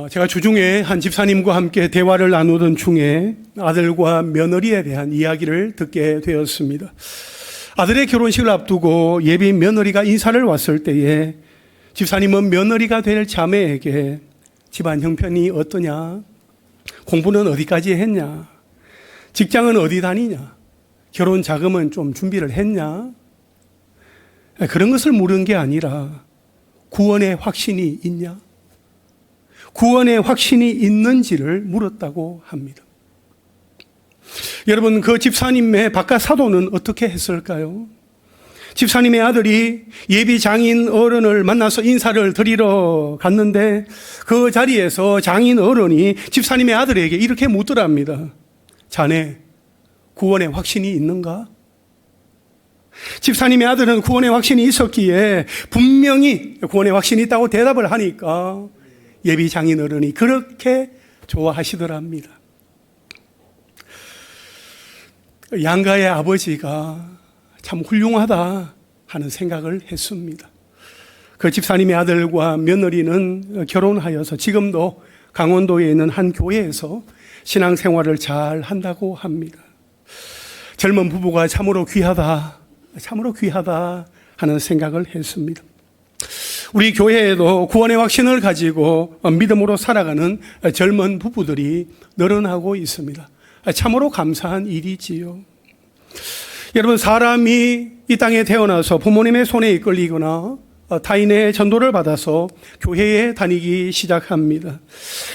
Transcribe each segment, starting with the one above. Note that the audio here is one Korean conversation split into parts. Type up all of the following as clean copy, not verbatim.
제가 주중에 한 집사님과 함께 대화를 나누던 중에 아들과 며느리에 대한 이야기를 듣게 되었습니다. 아들의 결혼식을 앞두고 예비 며느리가 인사를 왔을 때에 집사님은 며느리가 될 자매에게 집안 형편이 어떠냐, 공부는 어디까지 했냐, 직장은 어디 다니냐, 결혼 자금은 좀 준비를 했냐, 그런 것을 물은 게 아니라 구원의 확신이 있냐, 구원의 확신이 있는지를 물었다고 합니다. 여러분, 그 집사님의 바깥 사도는 어떻게 했을까요? 집사님의 아들이 예비 장인 어른을 만나서 인사를 드리러 갔는데 그 자리에서 장인 어른이 집사님의 아들에게 이렇게 묻더랍니다. 자네, 구원의 확신이 있는가? 집사님의 아들은 구원의 확신이 있었기에 분명히 구원의 확신이 있다고 대답을 하니까 예비 장인 어른이 그렇게 좋아하시더랍니다. 양가의 아버지가 참 훌륭하다 하는 생각을 했습니다. 그 집사님의 아들과 며느리는 결혼하여서 지금도 강원도에 있는 한 교회에서 신앙생활을 잘 한다고 합니다. 젊은 부부가 참으로 귀하다 하는 생각을 했습니다. 우리 교회에도 구원의 확신을 가지고 믿음으로 살아가는 젊은 부부들이 늘어나고 있습니다. 참으로 감사한 일이지요. 여러분, 사람이 이 땅에 태어나서 부모님의 손에 이끌리거나 타인의 전도를 받아서 교회에 다니기 시작합니다.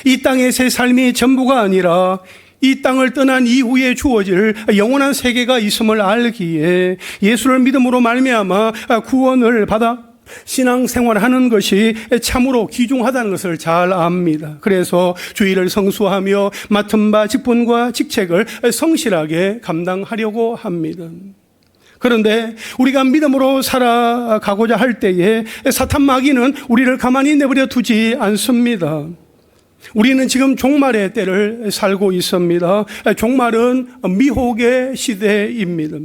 이 땅의 새 삶이 전부가 아니라 이 땅을 떠난 이후에 주어질 영원한 세계가 있음을 알기에 예수를 믿음으로 말미암아 구원을 받아 신앙생활하는 것이 참으로 귀중하다는 것을 잘 압니다. 그래서 주일을 성수하며 맡은 바 직분과 직책을 성실하게 감당하려고 합니다. 그런데 우리가 믿음으로 살아가고자 할 때에 사탄 마귀는 우리를 가만히 내버려 두지 않습니다. 우리는 지금 종말의 때를 살고 있습니다. 종말은 미혹의 시대입니다.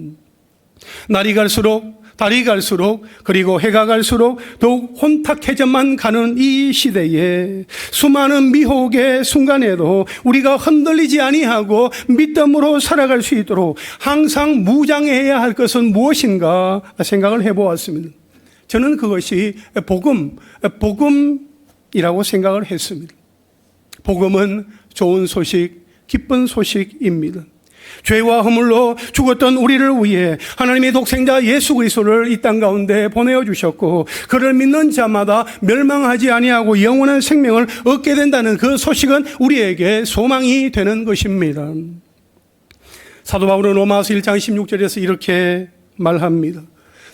날이 갈수록, 달이 갈수록, 그리고 해가 갈수록 더욱 혼탁해져만 가는 이 시대에 수많은 미혹의 순간에도 우리가 흔들리지 아니하고 믿음으로 살아갈 수 있도록 항상 무장해야 할 것은 무엇인가 생각을 해보았습니다. 저는 그것이 복음이라고 생각을 했습니다. 복음은 좋은 소식, 기쁜 소식입니다. 죄와 허물로 죽었던 우리를 위해 하나님의 독생자 예수 그리스도를 이 땅 가운데 보내어 주셨고 그를 믿는 자마다 멸망하지 아니하고 영원한 생명을 얻게 된다는 그 소식은 우리에게 소망이 되는 것입니다. 사도 바울은 로마서 1장 16절에서 이렇게 말합니다.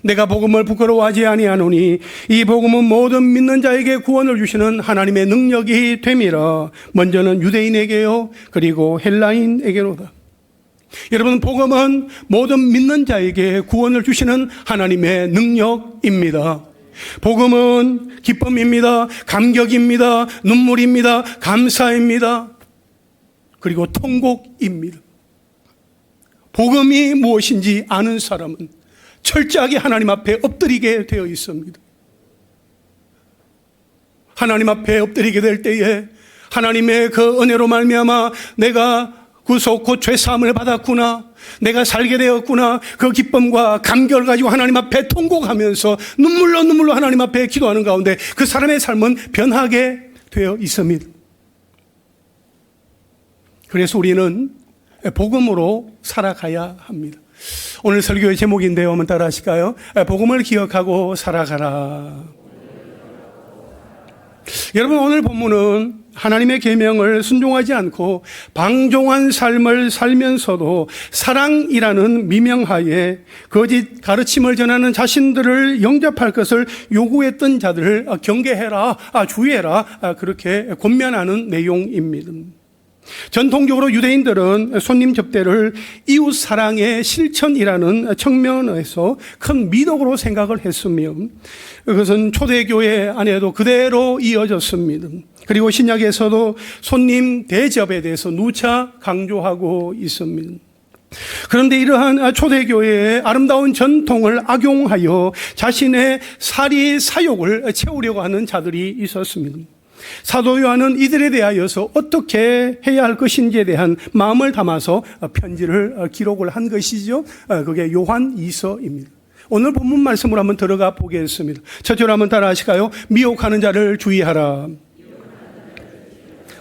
내가 복음을 부끄러워하지 아니하노니 이 복음은 모든 믿는 자에게 구원을 주시는 하나님의 능력이 됨이라. 먼저는 유대인에게요 그리고 헬라인에게로다. 여러분, 복음은 모든 믿는 자에게 구원을 주시는 하나님의 능력입니다. 복음은 기쁨입니다. 감격입니다. 눈물입니다. 감사입니다. 그리고 통곡입니다. 복음이 무엇인지 아는 사람은 철저하게 하나님 앞에 엎드리게 되어 있습니다. 하나님 앞에 엎드리게 될 때에 하나님의 그 은혜로 말미암아 내가 구속 곧 죄사함을 받았구나, 내가 살게 되었구나, 그 기쁨과 감격을 가지고 하나님 앞에 통곡하면서 눈물로 하나님 앞에 기도하는 가운데 그 사람의 삶은 변하게 되어 있습니다. 그래서 우리는 복음으로 살아가야 합니다. 오늘 설교의 제목인데요, 한번 따라 하실까요? 복음을 기억하고 살아가라. 여러분, 오늘 본문은 하나님의 계명을 순종하지 않고 방종한 삶을 살면서도 사랑이라는 미명하에 거짓 가르침을 전하는 자신들을 영접할 것을 요구했던 자들을 경계해라, 주의해라, 그렇게 권면하는 내용입니다. 전통적으로 유대인들은 손님 접대를 이웃 사랑의 실천이라는 측면에서 큰 미덕으로 생각을 했으며 그것은 초대교회 안에도 그대로 이어졌습니다. 그리고 신약에서도 손님 대접에 대해서 누차 강조하고 있습니다. 그런데 이러한 초대교회의 아름다운 전통을 악용하여 자신의 사리 사욕을 채우려고 하는 자들이 있었습니다. 사도 요한은 이들에 대하여서 어떻게 해야 할 것인지에 대한 마음을 담아서 편지를 기록을 한 것이죠. 그게 요한 2서입니다. 오늘 본문 말씀으로 한번 들어가 보겠습니다. 첫째로 한번 따라 하실까요? 미혹하는 자를 주의하라.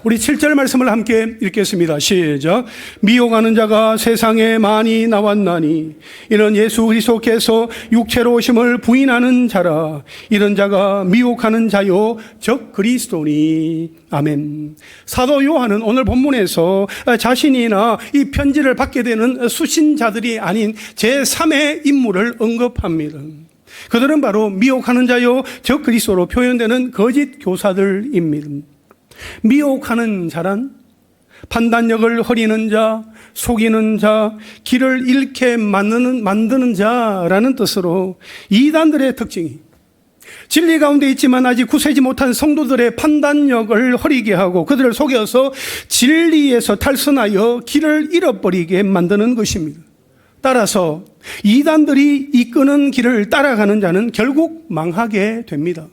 우리 7절 말씀을 함께 읽겠습니다. 시작. 미혹하는 자가 세상에 많이 나왔나니 이는 예수 그리스도께서 육체로 오심을 부인하는 자라. 이런 자가 미혹하는 자요 즉 그리스도니. 아멘. 사도 요한은 오늘 본문에서 자신이나 이 편지를 받게 되는 수신자들이 아닌 제3의 인물을 언급합니다. 그들은 바로 미혹하는 자요 즉 그리스도로 표현되는 거짓 교사들입니다. 미혹하는 자란 판단력을 흐리는 자, 속이는 자, 길을 잃게 만드는 자라는 뜻으로 이단들의 특징이 진리 가운데 있지만 아직 굳세지 못한 성도들의 판단력을 흐리게 하고 그들을 속여서 진리에서 탈선하여 길을 잃어버리게 만드는 것입니다. 따라서 이단들이 이끄는 길을 따라가는 자는 결국 망하게 됩니다.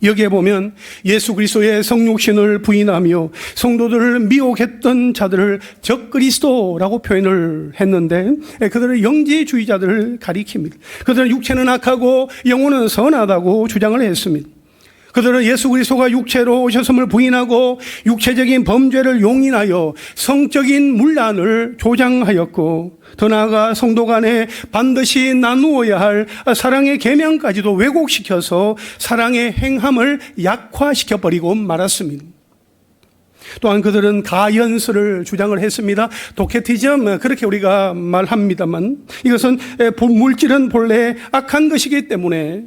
여기에 보면 예수 그리스도의 성육신을 부인하며 성도들을 미혹했던 자들을 적그리스도라고 표현을 했는데 그들은 영지주의자들을 가리킵니다. 그들은 육체는 악하고 영혼은 선하다고 주장을 했습니다. 그들은 예수 그리스도가 육체로 오셨음을 부인하고 육체적인 범죄를 용인하여 성적인 문란을 조장하였고 더 나아가 성도 간에 반드시 나누어야 할 사랑의 계명까지도 왜곡시켜서 사랑의 행함을 약화시켜버리고 말았습니다. 또한 그들은 가연설을 주장을 했습니다. 도케티즘 그렇게 우리가 말합니다만 이것은 물질은 본래 악한 것이기 때문에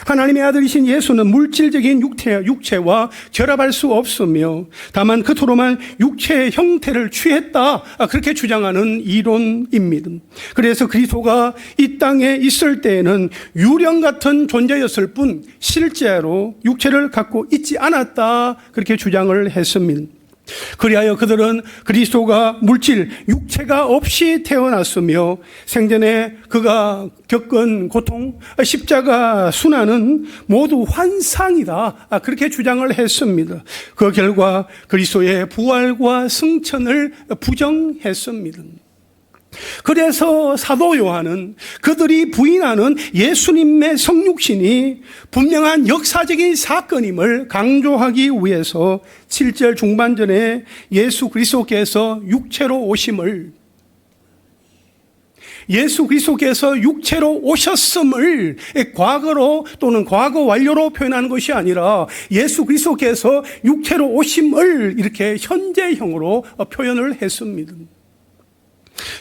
하나님의 아들이신 예수는 물질적인 육체와 결합할 수 없으며 다만 그토록만 육체의 형태를 취했다 그렇게 주장하는 이론입니다. 그래서 그리스도가 이 땅에 있을 때에는 유령 같은 존재였을 뿐 실제로 육체를 갖고 있지 않았다 그렇게 주장을 했습니다. 그리하여 그들은 그리스도가 물질, 육체가 없이 태어났으며 생전에 그가 겪은 고통, 십자가 순환은 모두 환상이다 그렇게 주장을 했습니다. 그 결과 그리스도의 부활과 승천을 부정했습니다. 그래서 사도 요한은 그들이 부인하는 예수님의 성육신이 분명한 역사적인 사건임을 강조하기 위해서 7절 중반전에 예수 그리스도께서 육체로 오심을 과거로 또는 과거 완료로 표현하는 것이 아니라 예수 그리스도께서 육체로 오심을 이렇게 현재형으로 표현을 했습니다.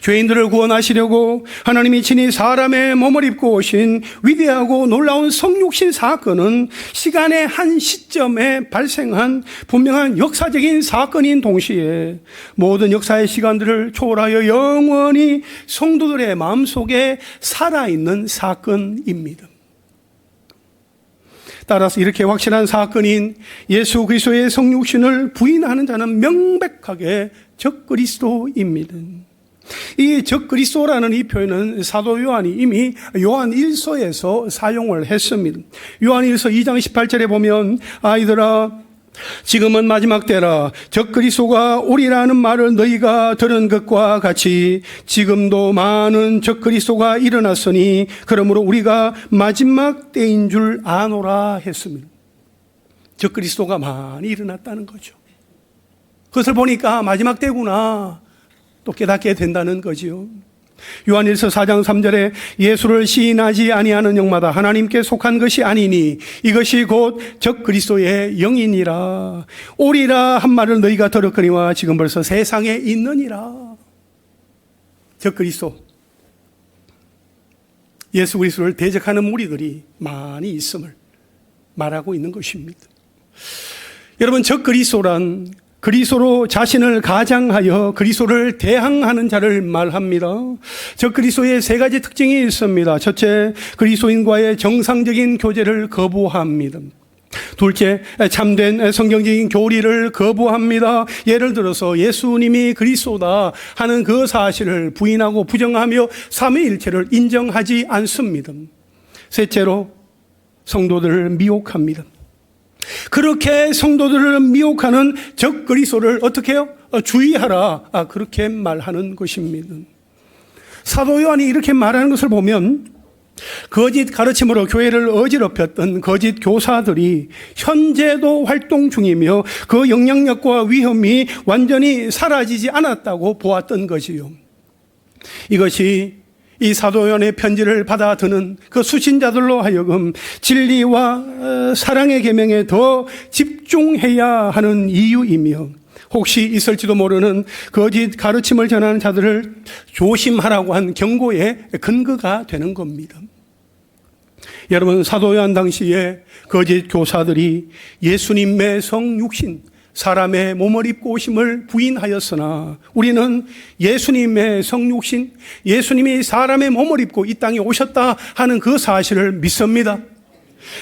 죄인들을 구원하시려고 하나님이 친히 사람의 몸을 입고 오신 위대하고 놀라운 성육신 사건은 시간의 한 시점에 발생한 분명한 역사적인 사건인 동시에 모든 역사의 시간들을 초월하여 영원히 성도들의 마음속에 살아있는 사건입니다. 따라서 이렇게 확실한 사건인 예수 그리스도의 성육신을 부인하는 자는 명백하게 적그리스도입니다. 이 적그리스도라는 이 표현은 사도 요한이 이미 요한 1서에서 사용을 했습니다. 요한 1서 2장 18절에 보면 아이들아 지금은 마지막 때라 적그리스도가 오리라는 말을 너희가 들은 것과 같이 지금도 많은 적그리스도가 일어났으니 그러므로 우리가 마지막 때인 줄 아노라 했습니다. 적그리스도가 많이 일어났다는 거죠. 그것을 보니까 마지막 때구나 또 깨닫게 된다는 거지요. 요한일서 4장 3절에 예수를 시인하지 아니하는 영마다 하나님께 속한 것이 아니니 이것이 곧 적그리스도의 영이니라. 오리라 한 말을 너희가 들었거니와 지금 벌써 세상에 있느니라. 적그리스도, 예수 그리스도를 대적하는 무리들이 많이 있음을 말하고 있는 것입니다. 여러분, 적그리스도란 그리스도로 자신을 가장하여 그리스도를 대항하는 자를 말합니다. 적그리스도의 세 가지 특징이 있습니다. 첫째, 그리스도인과의 정상적인 교제를 거부합니다. 둘째, 참된 성경적인 교리를 거부합니다. 예를 들어서 예수님이 그리스도다 하는 그 사실을 부인하고 부정하며 삼위일체를 인정하지 않습니다. 셋째로, 성도들을 미혹합니다. 그렇게 성도들을 미혹하는 적그리스도를 어떻게 해요? 주의하라. 그렇게 말하는 것입니다. 사도 요한이 이렇게 말하는 것을 보면 거짓 가르침으로 교회를 어지럽혔던 거짓 교사들이 현재도 활동 중이며 그 영향력과 위험이 완전히 사라지지 않았다고 보았던 것이요. 이것이 이 사도 요한의 편지를 받아드는 그 수신자들로 하여금 진리와 사랑의 계명에 더 집중해야 하는 이유이며 혹시 있을지도 모르는 거짓 가르침을 전하는 자들을 조심하라고 한 경고의 근거가 되는 겁니다. 여러분, 사도 요한 당시에 거짓 교사들이 예수님의 성육신, 사람의 몸을 입고 오심을 부인하였으나 우리는 예수님의 성육신, 예수님이 사람의 몸을 입고 이 땅에 오셨다 하는 그 사실을 믿습니다.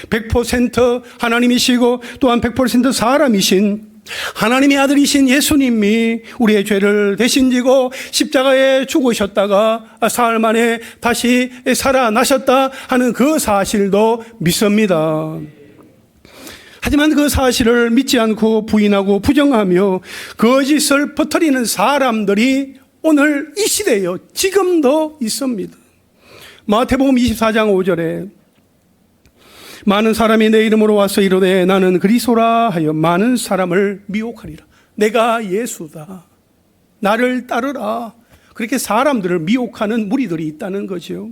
100% 하나님이시고 또한 100% 사람이신 하나님의 아들이신 예수님이 우리의 죄를 대신 지고 십자가에 죽으셨다가 사흘 만에 다시 살아나셨다 하는 그 사실도 믿습니다. 하지만 그 사실을 믿지 않고 부인하고 부정하며 거짓을 퍼뜨리는 사람들이 오늘 이 시대에요. 지금도 있습니다. 마태복음 24장 5절에 많은 사람이 내 이름으로 와서 이르되 나는 그리스도라 하여 많은 사람을 미혹하리라. 내가 예수다. 나를 따르라. 그렇게 사람들을 미혹하는 무리들이 있다는 거죠.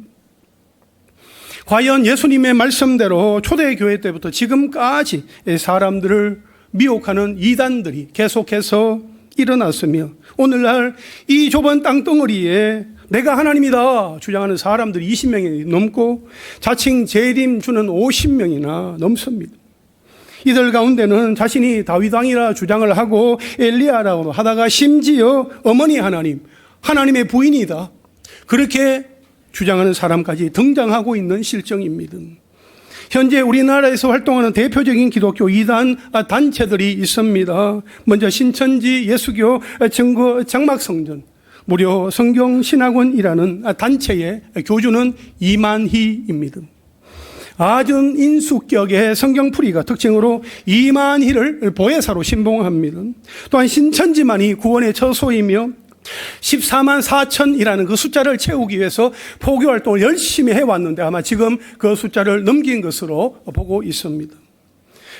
과연 예수님의 말씀대로 초대교회 때부터 지금까지 사람들을 미혹하는 이단들이 계속해서 일어났으며 오늘날 이 좁은 땅덩어리에 내가 하나님이다 주장하는 사람들이 20명이 넘고 자칭 재림 주는 50명이나 넘습니다. 이들 가운데는 자신이 다윗 왕이라 주장을 하고 엘리야라고 하다가 심지어 어머니 하나님, 하나님의 부인이다 그렇게 주장하는 사람까지 등장하고 있는 실정입니다. 현재 우리나라에서 활동하는 대표적인 기독교 이단 단체들이 있습니다. 먼저 신천지 예수교 증거 장막성전 무료 성경신학원이라는 단체의 교주는 이만희입니다. 아준 인수격의 성경풀이가 특징으로 이만희를 보혜사로 신봉합니다. 또한 신천지만이 구원의 처소이며 14만 4천이라는 그 숫자를 채우기 위해서 포교 활동을 열심히 해왔는데 아마 지금 그 숫자를 넘긴 것으로 보고 있습니다.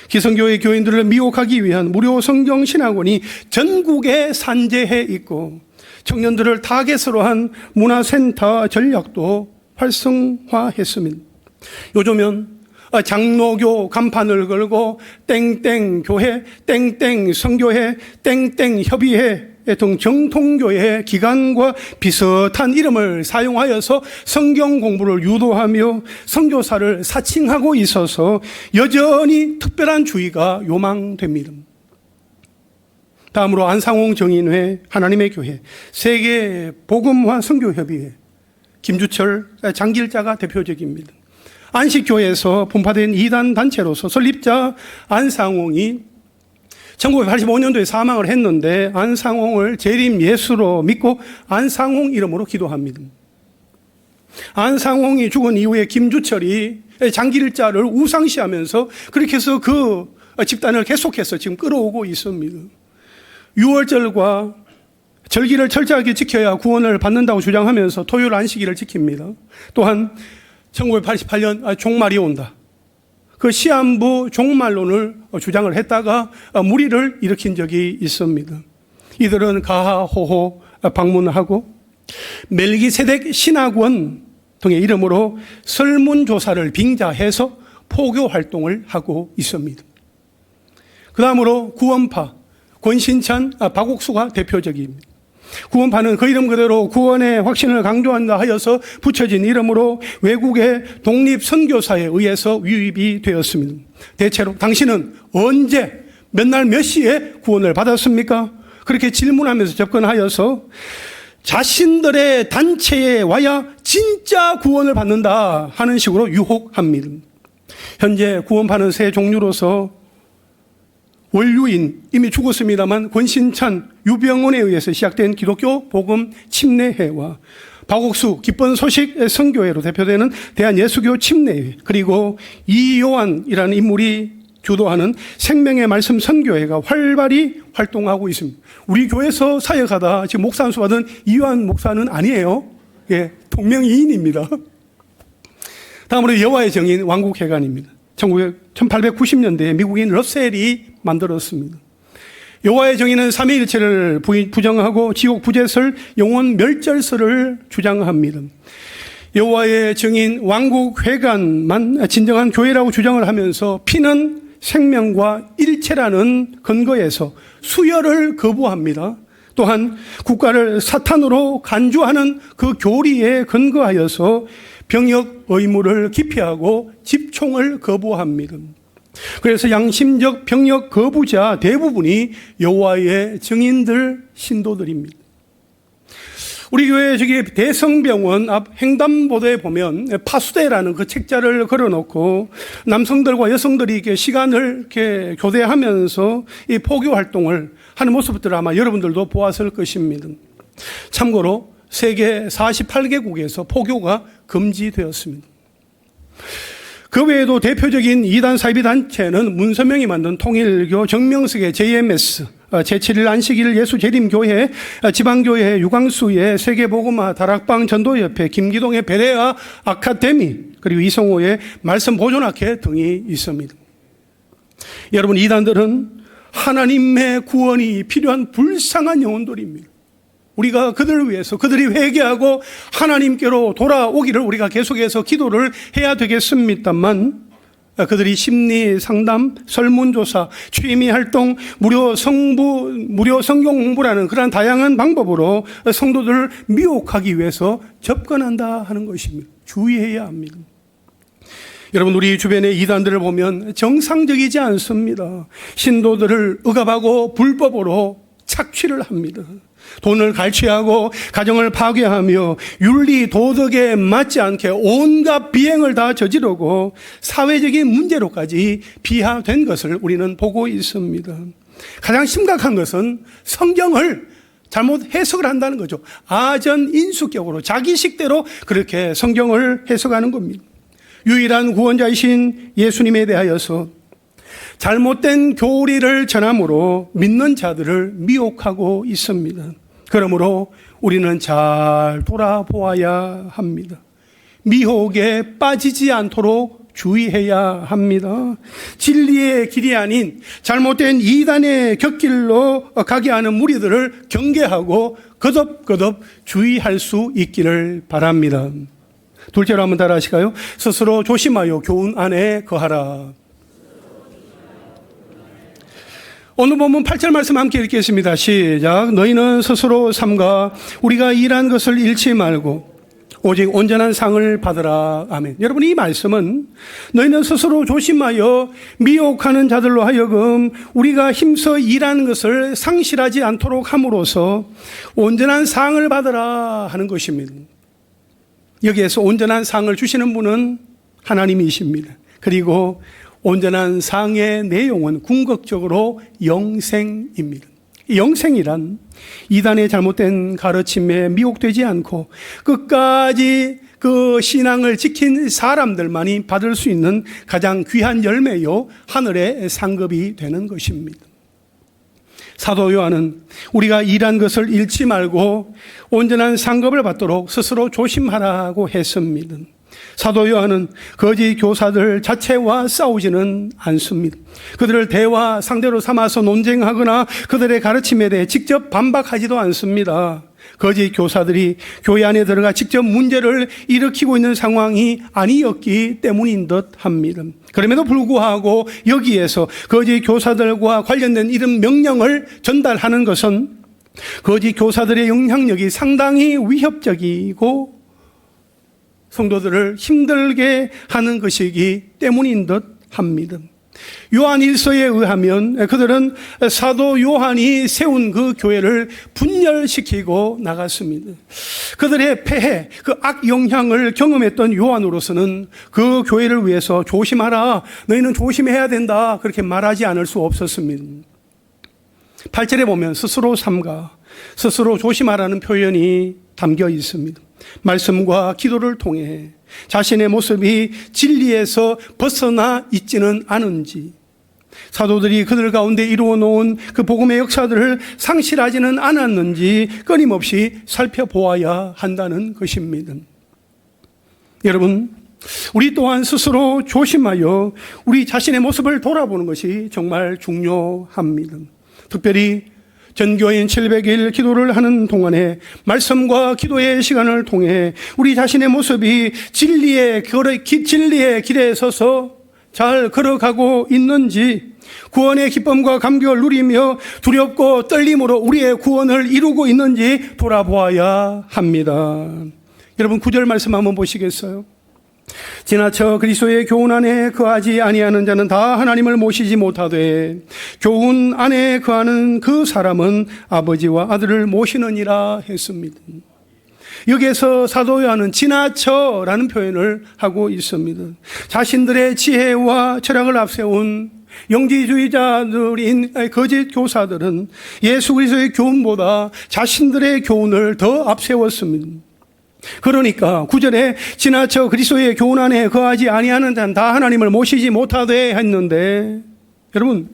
기성교회 교인들을 미혹하기 위한 무료 성경신학원이 전국에 산재해 있고 청년들을 타겟으로 한 문화센터 전략도 활성화했습니다. 요즘은 장로교 간판을 걸고 땡땡 교회, 땡땡 성교회, 땡땡 협의회 등 정통교회 기관과 비슷한 이름을 사용하여서 성경 공부를 유도하며 선교사를 사칭하고 있어서 여전히 특별한 주의가 요망됩니다. 다음으로 안상홍 정인회, 하나님의 교회, 세계 복음화 선교협의회, 김주철 장길자가 대표적입니다. 안식교회에서 분파된 이단 단체로서 설립자 안상홍이 1985년도에 사망을 했는데 안상홍을 재림 예수로 믿고 안상홍 이름으로 기도합니다. 안상홍이 죽은 이후에 김주철이 장길자를 우상시하면서 그렇게 해서 그 집단을 계속해서 지금 끌어오고 있습니다. 유월절과 절기를 철저하게 지켜야 구원을 받는다고 주장하면서 토요일 안식일을 지킵니다. 또한 1988년 종말이 온다. 그 시한부 종말론을 주장을 했다가 무리를 일으킨 적이 있습니다. 이들은 가하호호 방문하고 멜기세덱 신학원 등의 이름으로 설문조사를 빙자해서 포교 활동을 하고 있습니다. 그 다음으로 구원파 권신찬, 박옥수가 대표적입니다. 구원파는 그 이름 그대로 구원의 확신을 강조한다 하여서 붙여진 이름으로 외국의 독립선교사에 의해서 유입이 되었습니다. 대체로 당신은 언제 몇 날 몇 시에 구원을 받았습니까? 그렇게 질문하면서 접근하여서 자신들의 단체에 와야 진짜 구원을 받는다 하는 식으로 유혹합니다. 현재 구원파는 세 종류로서 원류인 이미 죽었습니다만 권신찬 유병원에 의해서 시작된 기독교 복음 침례회와 박옥수 기쁜 소식 선교회로 대표되는 대한예수교 침례회 그리고 이요한이라는 인물이 주도하는 생명의 말씀 선교회가 활발히 활동하고 있습니다. 우리 교회에서 사역하다 지금 목사 안수 받은 이완 목사는 아니에요. 예, 동명이인입니다. 다음으로 여호와의 정인 왕국회관입니다. 1890년대에 미국인 러셀이 만들었습니다. 여호와의 정인은 삼위일체를 부정하고 지옥 부재설, 영혼 멸절설을 주장합니다. 여호와의 정인 왕국회관만 진정한 교회라고 주장을 하면서 피는 생명과 일체라는 근거에서 수혈을 거부합니다. 또한 국가를 사탄으로 간주하는 그 교리에 근거하여서 병역 의무를 기피하고 집총을 거부합니다. 그래서 양심적 병역 거부자 대부분이 여호와의 증인들, 신도들입니다. 우리 교회 저기 대성병원 앞 횡단보도에 보면 파수대라는 그 책자를 걸어놓고 남성들과 여성들이 이렇게 시간을 이렇게 교대하면서 이 포교 활동을 하는 모습들을 아마 여러분들도 보았을 것입니다. 참고로 세계 48개국에서 포교가 금지되었습니다. 그 외에도 대표적인 이단 사이비 단체는 문서명이 만든 통일교, 정명석의 JMS, 제7일 안식일 예수재림교회, 지방교회 유광수의 세계복음화 다락방 전도협회, 김기동의 베레아 아카데미, 그리고 이성호의 말씀보존학회 등이 있습니다. 여러분, 이단들은 하나님의 구원이 필요한 불쌍한 영혼들입니다. 우리가 그들을 위해서 그들이 회개하고 하나님께로 돌아오기를 우리가 계속해서 기도를 해야 되겠습니다만, 그들이 심리 상담, 설문조사, 취미 활동, 무료 성경 공부라는 그러한 다양한 방법으로 성도들을 미혹하기 위해서 접근한다 하는 것입니다. 주의해야 합니다. 여러분, 우리 주변의 이단들을 보면 정상적이지 않습니다. 신도들을 억압하고 불법으로 착취를 합니다. 돈을 갈취하고 가정을 파괴하며 윤리 도덕에 맞지 않게 온갖 비행을 다 저지르고 사회적인 문제로까지 비하된 것을 우리는 보고 있습니다. 가장 심각한 것은 성경을 잘못 해석을 한다는 거죠. 아전인수격으로 자기식대로 그렇게 성경을 해석하는 겁니다. 유일한 구원자이신 예수님에 대하여서 잘못된 교리를 전함으로 믿는 자들을 미혹하고 있습니다. 그러므로 우리는 잘 돌아보아야 합니다. 미혹에 빠지지 않도록 주의해야 합니다. 진리의 길이 아닌 잘못된 이단의 곁길로 가게 하는 무리들을 경계하고 거듭거듭 주의할 수 있기를 바랍니다. 둘째로 한번 따라 하실까요? 스스로 조심하여 교훈 안에 거하라. 오늘 본문 8절 말씀 함께 읽겠습니다. 시작. 너희는 스스로 삼가 우리가 일한 것을 잃지 말고 오직 온전한 상을 받으라. 아멘. 여러분, 이 말씀은 너희는 스스로 조심하여 미혹하는 자들로 하여금 우리가 힘써 일하는 것을 상실하지 않도록 함으로써 온전한 상을 받으라 하는 것입니다. 여기에서 온전한 상을 주시는 분은 하나님이십니다. 그리고 온전한 상의 내용은 궁극적으로 영생입니다. 영생이란 이단의 잘못된 가르침에 미혹되지 않고 끝까지 그 신앙을 지킨 사람들만이 받을 수 있는 가장 귀한 열매요, 하늘의 상급이 되는 것입니다. 사도 요한은 우리가 일한 것을 잃지 말고 온전한 상급을 받도록 스스로 조심하라고 했습니다. 사도 요한은 거짓 교사들 자체와 싸우지는 않습니다. 그들을 대화 상대로 삼아서 논쟁하거나 그들의 가르침에 대해 직접 반박하지도 않습니다. 거짓 교사들이 교회 안에 들어가 직접 문제를 일으키고 있는 상황이 아니었기 때문인 듯 합니다. 그럼에도 불구하고 여기에서 거짓 교사들과 관련된 이런 명령을 전달하는 것은 거짓 교사들의 영향력이 상당히 위협적이고 성도들을 힘들게 하는 것이기 때문인 듯 합니다. 요한 1서에 의하면 그들은 사도 요한이 세운 그 교회를 분열시키고 나갔습니다. 그들의 폐해, 그 악영향을 경험했던 요한으로서는 그 교회를 위해서 조심하라, 너희는 조심해야 된다, 그렇게 말하지 않을 수 없었습니다. 8절에 보면 스스로 삼가, 스스로 조심하라는 표현이 담겨 있습니다. 말씀과 기도를 통해 자신의 모습이 진리에서 벗어나 있지는 않은지, 사도들이 그들 가운데 이루어 놓은 그 복음의 역사들을 상실하지는 않았는지 끊임없이 살펴보아야 한다는 것입니다. 여러분, 우리 또한 스스로 조심하여 우리 자신의 모습을 돌아보는 것이 정말 중요합니다. 특별히 전교인 700일 기도를 하는 동안에 말씀과 기도의 시간을 통해 우리 자신의 모습이 진리의 길에 서서 잘 걸어가고 있는지, 구원의 기쁨과 감격을 누리며 두렵고 떨림으로 우리의 구원을 이루고 있는지 돌아보아야 합니다. 여러분, 9절 말씀 한번 보시겠어요? 지나쳐 그리스도의 교훈 안에 거하지 아니하는 자는 다 하나님을 모시지 못하되 교훈 안에 거하는 그 사람은 아버지와 아들을 모시느니라 했습니다. 여기에서 사도 요한은 지나쳐라는 표현을 하고 있습니다. 자신들의 지혜와 철학을 앞세운 영지주의자들인 거짓 교사들은 예수 그리스도의 교훈보다 자신들의 교훈을 더 앞세웠습니다. 그러니까 9절에 지나쳐 그리스도의 교훈 안에 거하지 아니하는 자는 다 하나님을 모시지 못하되 했는데, 여러분,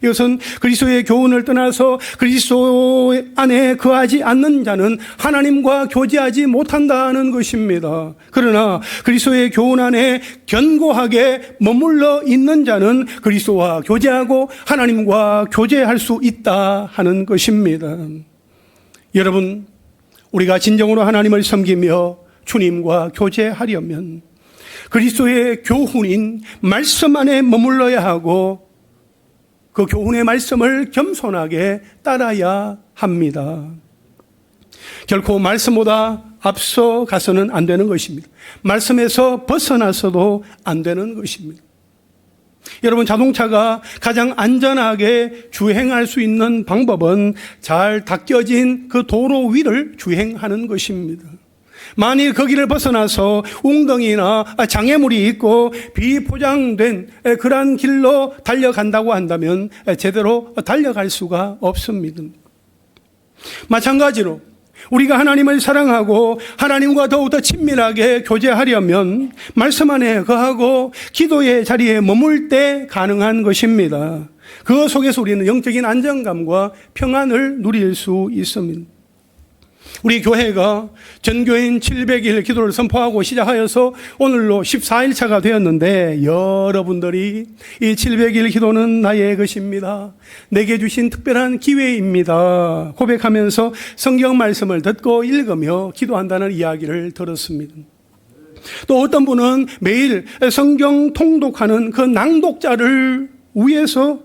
이것은 그리스도의 교훈을 떠나서 그리스도 안에 거하지 않는 자는 하나님과 교제하지 못한다는 것입니다. 그러나 그리스도의 교훈 안에 견고하게 머물러 있는 자는 그리스도와 교제하고 하나님과 교제할 수 있다 하는 것입니다. 여러분, 우리가 진정으로 하나님을 섬기며 주님과 교제하려면 그리스도의 교훈인 말씀 안에 머물러야 하고 그 교훈의 말씀을 겸손하게 따라야 합니다. 결코 말씀보다 앞서 가서는 안 되는 것입니다. 말씀에서 벗어나서도 안 되는 것입니다. 여러분, 자동차가 가장 안전하게 주행할 수 있는 방법은 잘 닦여진 그 도로 위를 주행하는 것입니다. 만일 거기를 벗어나서 웅덩이나 장애물이 있고 비포장된 그러한 길로 달려간다고 한다면 제대로 달려갈 수가 없습니다. 마찬가지로 우리가 하나님을 사랑하고 하나님과 더욱더 친밀하게 교제하려면 말씀 안에 거하고 기도의 자리에 머물 때 가능한 것입니다. 그 속에서 우리는 영적인 안정감과 평안을 누릴 수 있습니다. 우리 교회가 전교인 700일 기도를 선포하고 시작하여서 오늘로 14일차가 되었는데, 여러분들이 이 700일 기도는 나의 것입니다, 내게 주신 특별한 기회입니다 고백하면서 성경 말씀을 듣고 읽으며 기도한다는 이야기를 들었습니다. 또 어떤 분은 매일 성경 통독하는 그 낭독자를 위해서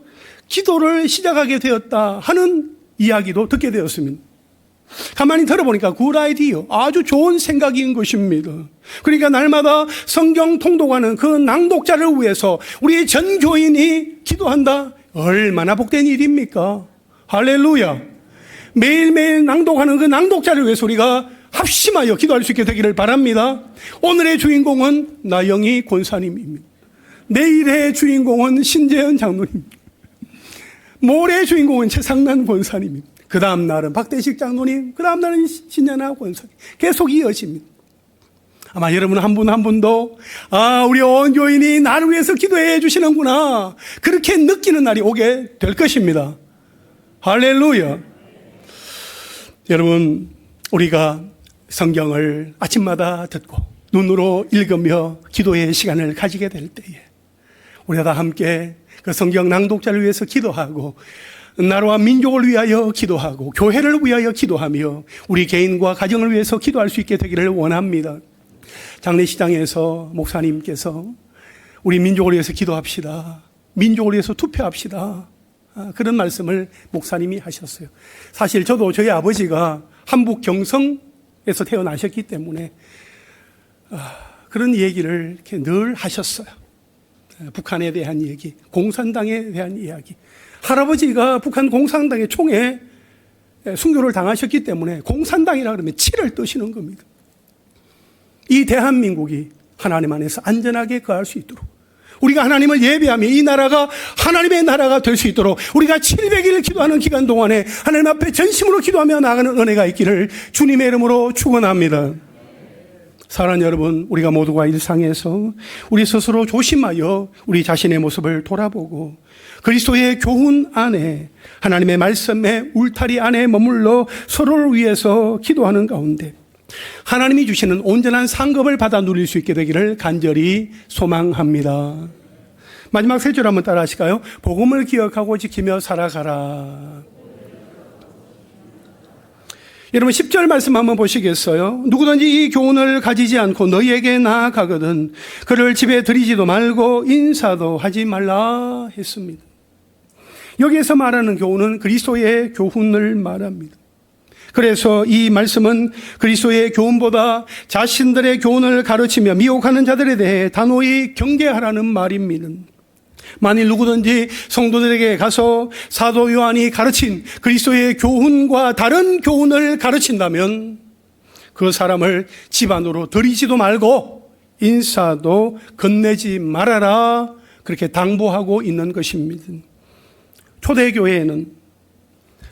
기도를 시작하게 되었다 하는 이야기도 듣게 되었습니다. 가만히 들어보니까 굿 아이디어, 아주 좋은 생각인 것입니다. 그러니까 날마다 성경 통독하는 그 낭독자를 위해서 우리 전 교인이 기도한다? 얼마나 복된 일입니까? 할렐루야. 매일매일 낭독하는 그 낭독자를 위해서 우리가 합심하여 기도할 수 있게 되기를 바랍니다. 오늘의 주인공은 나영희 권사님입니다. 내일의 주인공은 신재현 장로님입니다. 모레의 주인공은 최상난 권사님입니다. 그 다음 날은 박대식 장로님, 그 다음 날은 신연아 권사님, 계속 이어집니다. 아마 여러분 한 분 한 분도 우리 온 교인이 나를 위해서 기도해 주시는구나, 그렇게 느끼는 날이 오게 될 것입니다. 할렐루야. 여러분, 우리가 성경을 아침마다 듣고 눈으로 읽으며 기도의 시간을 가지게 될 때에 우리가 다 함께 그 성경 낭독자를 위해서 기도하고 나라와 민족을 위하여 기도하고 교회를 위하여 기도하며 우리 개인과 가정을 위해서 기도할 수 있게 되기를 원합니다. 장례식장에서 목사님께서 우리 민족을 위해서 기도합시다, 민족을 위해서 투표합시다, 그런 말씀을 목사님이 하셨어요. 사실 저도 저희 아버지가 한북 경성에서 태어나셨기 때문에 그런 얘기를 이렇게 늘 하셨어요. 북한에 대한 얘기, 공산당에 대한 이야기. 할아버지가 북한 공산당의 총에 순교를 당하셨기 때문에 공산당이라 그러면 치를 뜨시는 겁니다. 이 대한민국이 하나님 안에서 안전하게 거할 수 있도록, 우리가 하나님을 예배하며 이 나라가 하나님의 나라가 될 수 있도록 우리가 700일 기도하는 기간 동안에 하나님 앞에 전심으로 기도하며 나가는 은혜가 있기를 주님의 이름으로 축원합니다. 사랑하는 여러분, 우리가 모두가 일상에서 우리 스스로 조심하여 우리 자신의 모습을 돌아보고 그리스도의 교훈 안에, 하나님의 말씀의 울타리 안에 머물러 서로를 위해서 기도하는 가운데 하나님이 주시는 온전한 상급을 받아 누릴 수 있게 되기를 간절히 소망합니다. 마지막 세 줄 한번 따라 하실까요? 복음을 기억하고 지키며 살아가라. 여러분 10절 말씀 한번 보시겠어요? 누구든지 이 교훈을 가지지 않고 너희에게 나아가거든 그를 집에 들이지도 말고 인사도 하지 말라 했습니다. 여기에서 말하는 교훈은 그리스도의 교훈을 말합니다. 그래서 이 말씀은 그리스도의 교훈보다 자신들의 교훈을 가르치며 미혹하는 자들에 대해 단호히 경계하라는 말입니다. 만일 누구든지 성도들에게 가서 사도 요한이 가르친 그리스도의 교훈과 다른 교훈을 가르친다면 그 사람을 집안으로 들이지도 말고 인사도 건네지 말아라, 그렇게 당부하고 있는 것입니다. 초대교회에는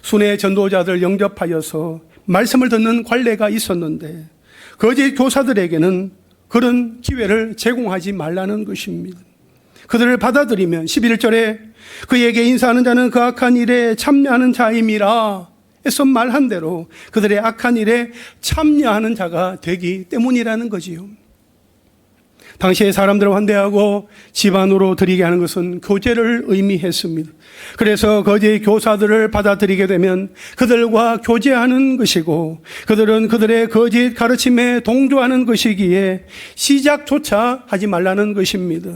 순회 전도자들 영접하여서 말씀을 듣는 관례가 있었는데 거짓 교사들에게는 그런 기회를 제공하지 말라는 것입니다. 그들을 받아들이면 11절에 그에게 인사하는 자는 그 악한 일에 참여하는 자임이라 해서 말한 대로 그들의 악한 일에 참여하는 자가 되기 때문이라는 거지요. 당시에 사람들을 환대하고 집안으로 들이게 하는 것은 교제를 의미했습니다. 그래서 거짓 교사들을 받아들이게 되면 그들과 교제하는 것이고 그들은 그들의 거짓 가르침에 동조하는 것이기에 시작조차 하지 말라는 것입니다.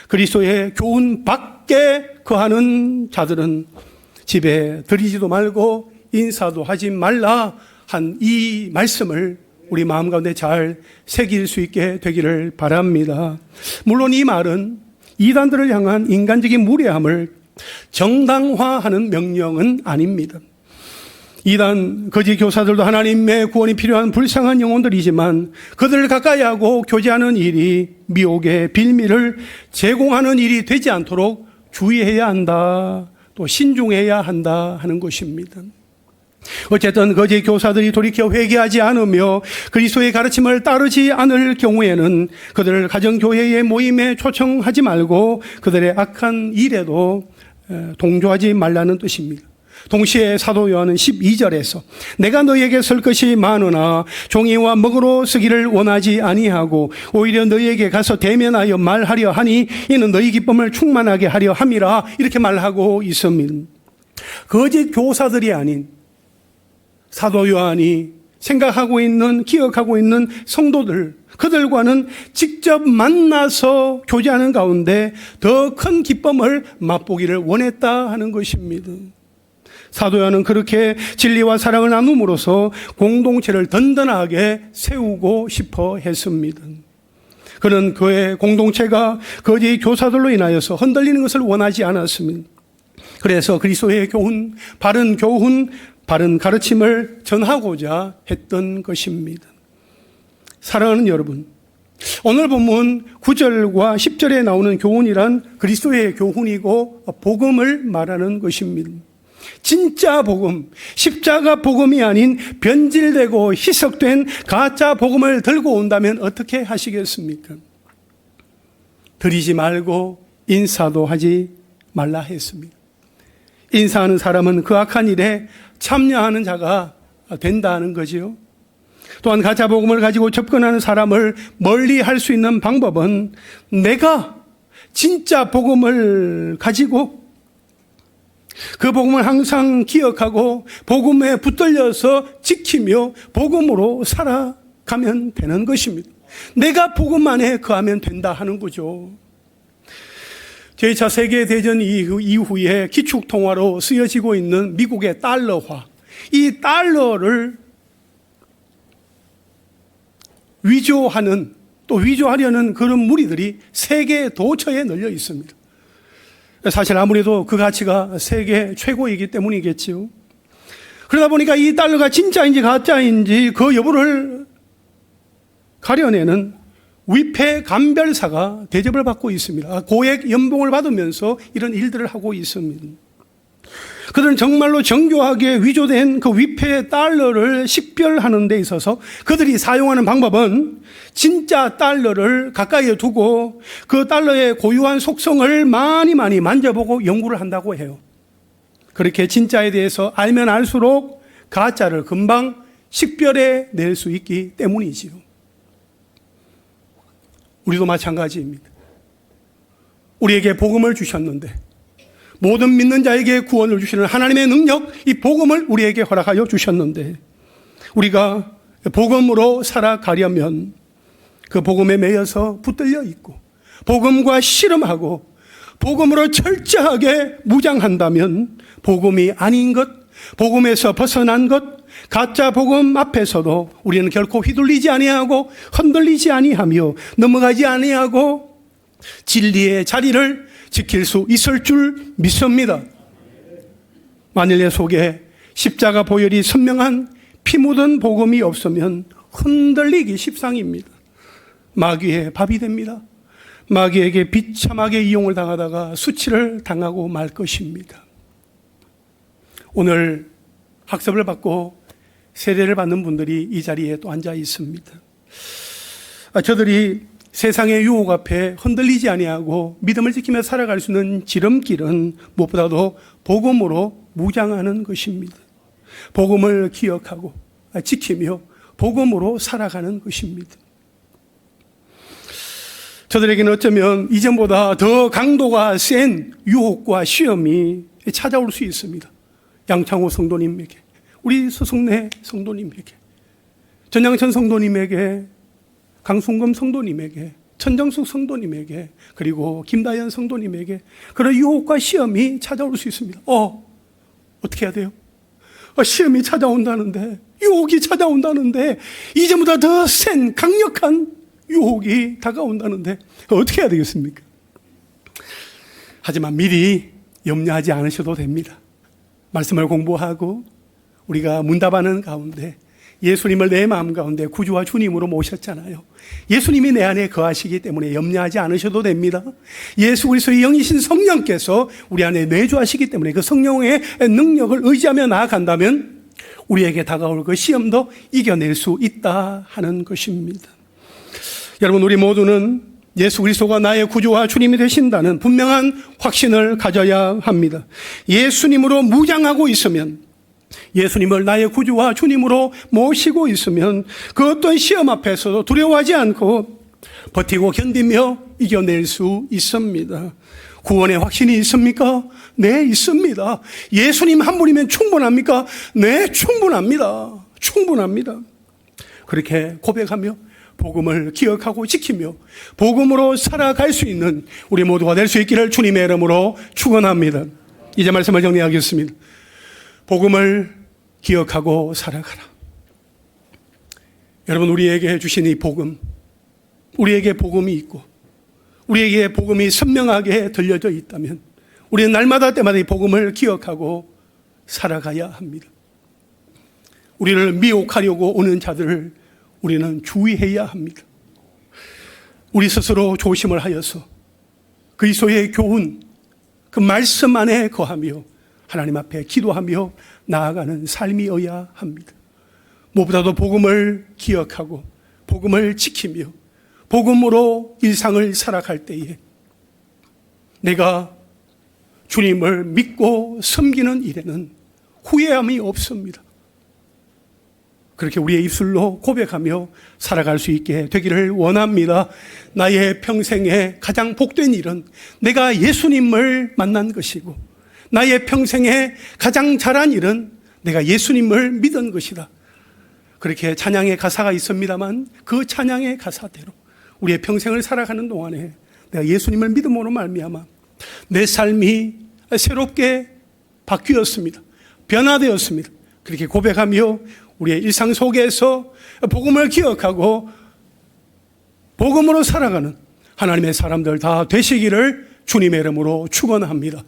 그리스도의 교훈 밖에 거하는 자들은 집에 들이지도 말고 인사도 하지 말라 한 이 말씀을 우리 마음 가운데 잘 새길 수 있게 되기를 바랍니다. 물론 이 말은 이단들을 향한 인간적인 무례함을 정당화하는 명령은 아닙니다. 이단 거짓 교사들도 하나님의 구원이 필요한 불쌍한 영혼들이지만 그들을 가까이 하고 교제하는 일이 미혹의 빌미를 제공하는 일이 되지 않도록 주의해야 한다, 또 신중해야 한다 하는 것입니다. 어쨌든 거짓 교사들이 돌이켜 회개하지 않으며 그리스도의 가르침을 따르지 않을 경우에는 그들을 가정교회의 모임에 초청하지 말고 그들의 악한 일에도 동조하지 말라는 뜻입니다. 동시에 사도 요한은 12절에서 내가 너희에게 쓸 것이 많으나 종이와 먹으로 쓰기를 원하지 아니하고 오히려 너희에게 가서 대면하여 말하려 하니 이는 너희 기쁨을 충만하게 하려 함이라, 이렇게 말하고 있습니다. 거짓 교사들이 아닌 사도 요한이 생각하고 있는, 기억하고 있는 성도들, 그들과는 직접 만나서 교제하는 가운데 더 큰 기쁨을 맛보기를 원했다 하는 것입니다. 사도 요한은 그렇게 진리와 사랑을 나눔으로써 공동체를 든든하게 세우고 싶어 했습니다. 그는 그의 공동체가 거짓 교사들로 인하여서 흔들리는 것을 원하지 않았습니다. 그래서 그리스도의 교훈, 바른 가르침을 전하고자 했던 것입니다. 사랑하는 여러분, 오늘 본문 9절과 10절에 나오는 교훈이란 그리스도의 교훈이고 복음을 말하는 것입니다. 진짜 복음, 십자가 복음이 아닌 변질되고 희석된 가짜 복음을 들고 온다면 어떻게 하시겠습니까? 드리지 말고 인사도 하지 말라 했습니다. 인사하는 사람은 그 악한 일에 참여하는 자가 된다는 거지요. 또한 가짜 복음을 가지고 접근하는 사람을 멀리 할 수 있는 방법은 내가 진짜 복음을 가지고 그 복음을 항상 기억하고 복음에 붙들려서 지키며 복음으로 살아가면 되는 것입니다. 내가 복음 안에 거하면 된다 하는 거죠. 제2차 세계대전 이후에 기축통화로 쓰여지고 있는 미국의 달러화, 이 달러를 위조하는, 또 위조하려는 그런 무리들이 세계 도처에 널려 있습니다. 사실 아무래도 그 가치가 세계 최고이기 때문이겠지요. 그러다 보니까 이 달러가 진짜인지 가짜인지 그 여부를 가려내는 위패 감별사가 대접을 받고 있습니다. 고액 연봉을 받으면서 이런 일들을 하고 있습니다. 그들은 정말로 정교하게 위조된 그 위패 달러를 식별하는 데 있어서 그들이 사용하는 방법은 진짜 달러를 가까이에 두고 그 달러의 고유한 속성을 많이 만져보고 연구를 한다고 해요. 그렇게 진짜에 대해서 알면 알수록 가짜를 금방 식별해 낼 수 있기 때문이지요. 우리도 마찬가지입니다. 우리에게 복음을 주셨는데 모든 믿는 자에게 구원을 주시는 하나님의 능력, 이 복음을 우리에게 허락하여 주셨는데 우리가 복음으로 살아가려면 그 복음에 매여서 붙들려 있고 복음과 씨름하고 복음으로 철저하게 무장한다면 복음이 아닌 것, 복음에서 벗어난 것, 가짜 복음 앞에서도 우리는 결코 휘둘리지 아니하고 흔들리지 아니하며 넘어가지 아니하고 진리의 자리를 지킬 수 있을 줄 믿습니다. 만일 내 속에 십자가 보혈이 선명한 피 묻은 복음이 없으면 흔들리기 십상입니다. 마귀의 밥이 됩니다. 마귀에게 비참하게 이용을 당하다가 수치를 당하고 말 것입니다. 오늘 학습을 받고 세례를 받는 분들이 이 자리에 또 앉아 있습니다. 저들이 세상의 유혹 앞에 흔들리지 아니하고 믿음을 지키며 살아갈 수 있는 지름길은 무엇보다도 복음으로 무장하는 것입니다. 복음을 기억하고 지키며 복음으로 살아가는 것입니다. 저들에게는 어쩌면 이전보다 더 강도가 센 유혹과 시험이 찾아올 수 있습니다. 양창호 성도님에게, 우리 서성내 성도님에게, 전양천 성도님에게, 강순금 성도님에게, 천정숙 성도님에게, 그리고 김다연 성도님에게 그런 유혹과 시험이 찾아올 수 있습니다. 어떻게 해야 돼요? 시험이 찾아온다는데, 유혹이 찾아온다는데, 이전보다 더 센 강력한 유혹이 다가온다는데 어떻게 해야 되겠습니까? 하지만 미리 염려하지 않으셔도 됩니다. 말씀을 공부하고 우리가 문답하는 가운데 예수님을 내 마음 가운데 구주와 주님으로 모셨잖아요. 예수님이 내 안에 거하시기 때문에 염려하지 않으셔도 됩니다. 예수 그리스도의 영이신 성령께서 우리 안에 내주하시기 때문에 그 성령의 능력을 의지하며 나아간다면 우리에게 다가올 그 시험도 이겨낼 수 있다 하는 것입니다. 여러분, 우리 모두는 예수 그리스도가 나의 구주와 주님이 되신다는 분명한 확신을 가져야 합니다. 예수님으로 무장하고 있으면, 예수님을 나의 구주와 주님으로 모시고 있으면 그 어떤 시험 앞에서도 두려워하지 않고 버티고 견디며 이겨낼 수 있습니다. 구원의 확신이 있습니까? 네, 있습니다. 예수님 한 분이면 충분합니까? 네, 충분합니다. 충분합니다. 그렇게 고백하며 복음을 기억하고 지키며 복음으로 살아갈 수 있는 우리 모두가 될 수 있기를 주님의 이름으로 축원합니다. 이제 말씀을 정리하겠습니다. 복음을 기억하고 살아가라. 여러분, 우리에게 주신 이 복음, 우리에게 복음이 있고 우리에게 복음이 선명하게 들려져 있다면 우리는 날마다 때마다 이 복음을 기억하고 살아가야 합니다. 우리를 미혹하려고 오는 자들을 우리는 주의해야 합니다. 우리 스스로 조심을 하여서 그리스도의 교훈, 그 말씀 안에 거하며 하나님 앞에 기도하며 나아가는 삶이어야 합니다. 무엇보다도 복음을 기억하고 복음을 지키며 복음으로 일상을 살아갈 때에 내가 주님을 믿고 섬기는 일에는 후회함이 없습니다. 그렇게 우리의 입술로 고백하며 살아갈 수 있게 되기를 원합니다. 나의 평생에 가장 복된 일은 내가 예수님을 만난 것이고 나의 평생에 가장 잘한 일은 내가 예수님을 믿은 것이다. 그렇게 찬양의 가사가 있습니다만 그 찬양의 가사대로 우리의 평생을 살아가는 동안에 내가 예수님을 믿음으로 말미암아 내 삶이 새롭게 바뀌었습니다. 변화되었습니다. 그렇게 고백하며 우리의 일상 속에서 복음을 기억하고 복음으로 살아가는 하나님의 사람들 다 되시기를 주님의 이름으로 축원합니다.